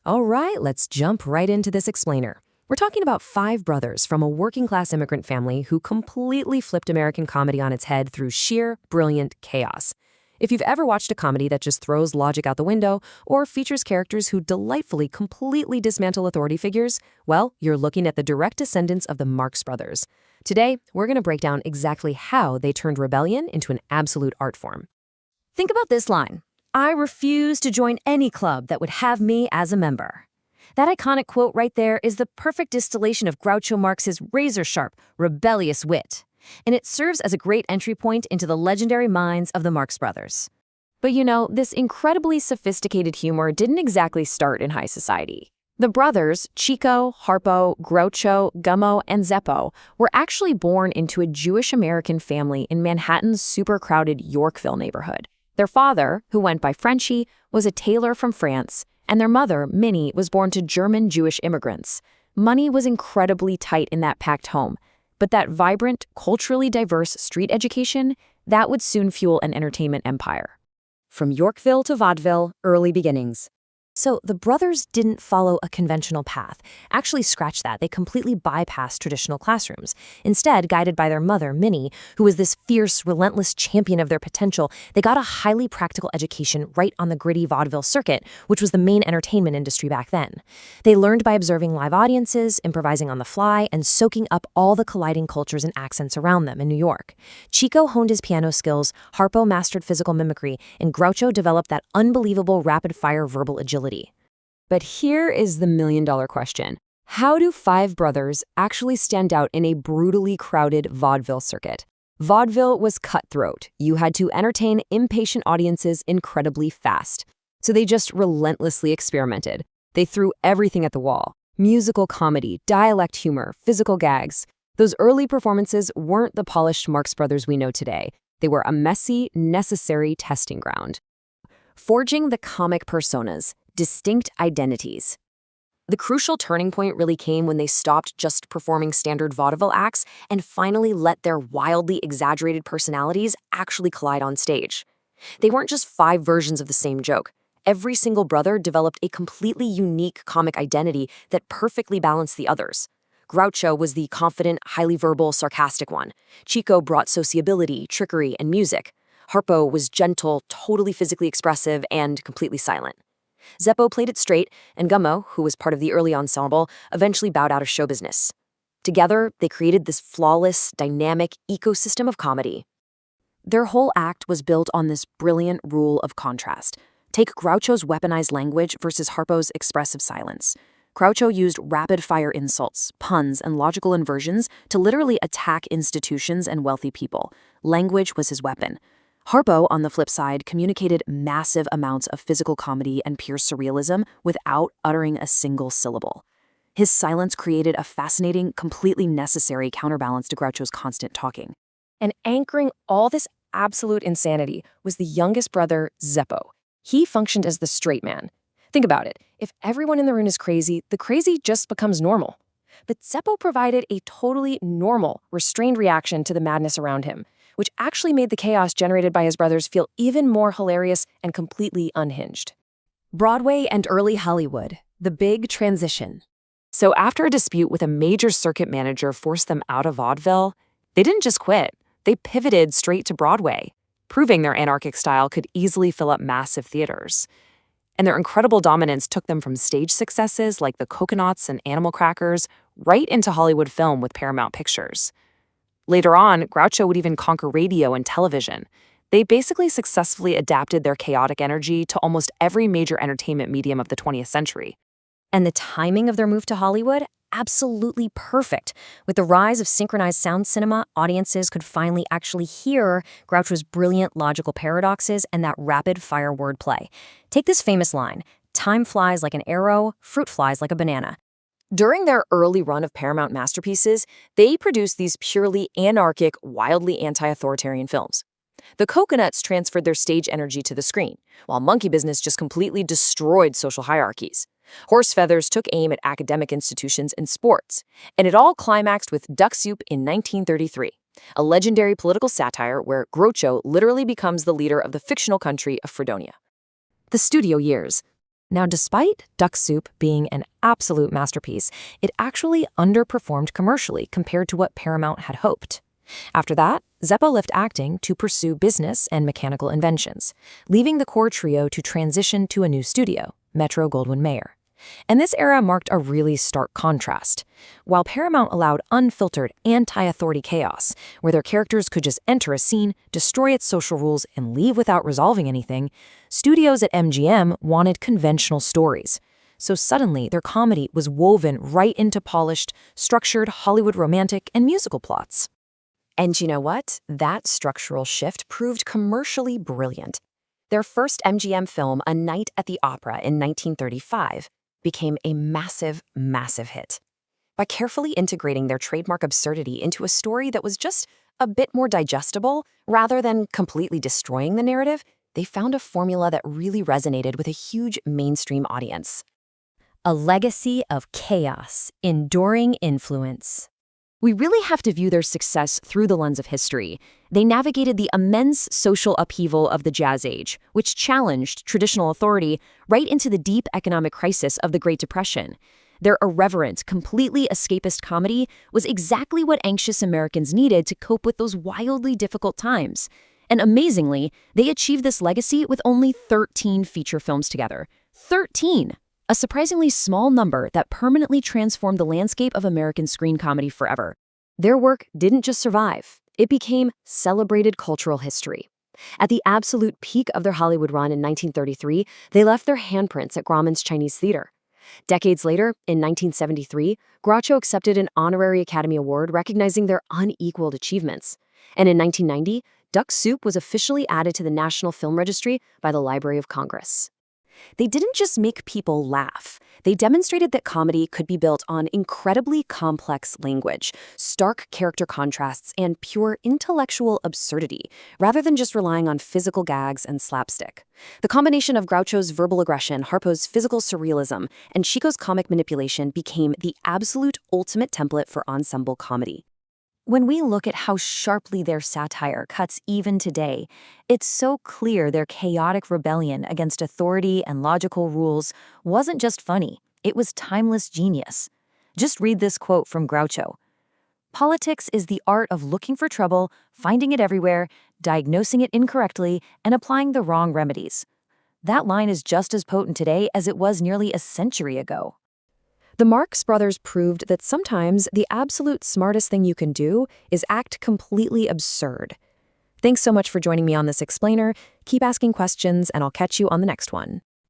All right, let's jump right into this explainer. We're talking about five brothers from a working-class immigrant family who completely flipped American comedy on its head through sheer, brilliant chaos. If you've ever watched a comedy that just throws logic out the window or features characters who delightfully, completely dismantle authority figures, well, you're looking at the direct descendants of the Marx Brothers. Today, we're going to break down exactly how they turned rebellion into an absolute art form. Think about this line. I refuse to join any club that would have me as a member. That iconic quote right there is the perfect distillation of Groucho Marx's razor-sharp, rebellious wit. And it serves as a great entry point into the legendary minds of the Marx Brothers. But you know, this incredibly sophisticated humor didn't exactly start in high society. The brothers, Chico, Harpo, Groucho, Gummo, and Zeppo, were actually born into a Jewish-American family in Manhattan's super-crowded Yorkville neighborhood. Their father, who went by Frenchie, was a tailor from France, and their mother, Minnie, was born to German Jewish immigrants. Money was incredibly tight in that packed home, but that vibrant, culturally diverse street education, that would soon fuel an entertainment empire. From Yorkville to vaudeville, early beginnings. So the brothers didn't follow a conventional path. Actually, scratch that. They completely bypassed traditional classrooms. Instead, guided by their mother, Minnie, who was this fierce, relentless champion of their potential, they got a highly practical education right on the gritty vaudeville circuit, which was the main entertainment industry back then. They learned by observing live audiences, improvising on the fly, and soaking up all the colliding cultures and accents around them in New York. Chico honed his piano skills, Harpo mastered physical mimicry, and Groucho developed that unbelievable rapid-fire verbal agility. But here is the million-dollar question. How do five brothers actually stand out in a brutally crowded vaudeville circuit? Vaudeville was cutthroat. You had to entertain impatient audiences incredibly fast. So they just relentlessly experimented. They threw everything at the wall. Musical comedy, dialect humor, physical gags. Those early performances weren't the polished Marx Brothers we know today. They were a messy, necessary testing ground. Forging the comic personas. Distinct identities. The crucial turning point really came when they stopped just performing standard vaudeville acts and finally let their wildly exaggerated personalities actually collide on stage. They weren't just five versions of the same joke. Every single brother developed a completely unique comic identity that perfectly balanced the others. Groucho was the confident, highly verbal, sarcastic one. Chico brought sociability, trickery, and music. Harpo was gentle, totally physically expressive, and completely silent. Zeppo played it straight, and Gummo, who was part of the early ensemble, eventually bowed out of show business. Together, they created this flawless, dynamic ecosystem of comedy. Their whole act was built on this brilliant rule of contrast. Take Groucho's weaponized language versus Harpo's expressive silence. Groucho used rapid-fire insults, puns, and logical inversions to literally attack institutions and wealthy people. Language was his weapon. Harpo, on the flip side, communicated massive amounts of physical comedy and pure surrealism without uttering a single syllable. His silence created a fascinating, completely necessary counterbalance to Groucho's constant talking. And anchoring all this absolute insanity was the youngest brother, Zeppo. He functioned as the straight man. Think about it. If everyone in the room is crazy, the crazy just becomes normal. But Zeppo provided a totally normal, restrained reaction to the madness around him, which actually made the chaos generated by his brothers feel even more hilarious and completely unhinged. Broadway and early Hollywood, the big transition. So after a dispute with a major circuit manager forced them out of vaudeville, they didn't just quit. They pivoted straight to Broadway, proving their anarchic style could easily fill up massive theaters. And their incredible dominance took them from stage successes like the Coconuts and Animal Crackers right into Hollywood film with Paramount Pictures. Later on, Groucho would even conquer radio and television. They basically successfully adapted their chaotic energy to almost every major entertainment medium of the 20th century. And the timing of their move to Hollywood? Absolutely perfect. With the rise of synchronized sound cinema, audiences could finally actually hear Groucho's brilliant logical paradoxes and that rapid-fire wordplay. Take this famous line, "Time flies like an arrow, fruit flies like a banana." During their early run of Paramount masterpieces, they produced these purely anarchic, wildly anti-authoritarian films. The Coconuts transferred their stage energy to the screen, while Monkey Business just completely destroyed social hierarchies. Horse Feathers took aim at academic institutions and sports, and it all climaxed with Duck Soup in 1933, a legendary political satire where Groucho literally becomes the leader of the fictional country of Fredonia. The studio years. Now, despite Duck Soup being an absolute masterpiece, it actually underperformed commercially compared to what Paramount had hoped. After that, Zeppo left acting to pursue business and mechanical inventions, leaving the core trio to transition to a new studio, Metro-Goldwyn-Mayer. And this era marked a really stark contrast. While Paramount allowed unfiltered anti-authority chaos, where their characters could just enter a scene, destroy its social rules, and leave without resolving anything, studios at MGM wanted conventional stories. So suddenly, their comedy was woven right into polished, structured Hollywood romantic and musical plots. And you know what? That structural shift proved commercially brilliant. Their first MGM film, A Night at the Opera in 1935, became a massive, massive hit. By carefully integrating their trademark absurdity into a story that was just a bit more digestible, rather than completely destroying the narrative, they found a formula that really resonated with a huge mainstream audience. A legacy of chaos, enduring influence. We really have to view their success through the lens of history. They navigated the immense social upheaval of the Jazz Age, which challenged traditional authority, right into the deep economic crisis of the Great Depression. Their irreverent, completely escapist comedy was exactly what anxious Americans needed to cope with those wildly difficult times. And amazingly, they achieved this legacy with only 13 feature films together. 13! A surprisingly small number that permanently transformed the landscape of American screen comedy forever. Their work didn't just survive, it became celebrated cultural history. At the absolute peak of their Hollywood run in 1933, they left their handprints at Grauman's Chinese Theater. Decades later, in 1973, Groucho accepted an honorary Academy Award recognizing their unequaled achievements. And in 1990, Duck Soup was officially added to the National Film Registry by the Library of Congress. They didn't just make people laugh. They demonstrated that comedy could be built on incredibly complex language, stark character contrasts, and pure intellectual absurdity, rather than just relying on physical gags and slapstick. The combination of Groucho's verbal aggression, Harpo's physical surrealism, and Chico's comic manipulation became the absolute ultimate template for ensemble comedy. When we look at how sharply their satire cuts even today, it's so clear their chaotic rebellion against authority and logical rules wasn't just funny, it was timeless genius. Just read this quote from Groucho. "Politics is the art of looking for trouble, finding it everywhere, diagnosing it incorrectly, and applying the wrong remedies." That line is just as potent today as it was nearly a century ago. The Marx Brothers proved that sometimes the absolute smartest thing you can do is act completely absurd. Thanks so much for joining me on this explainer. Keep asking questions, and I'll catch you on the next one.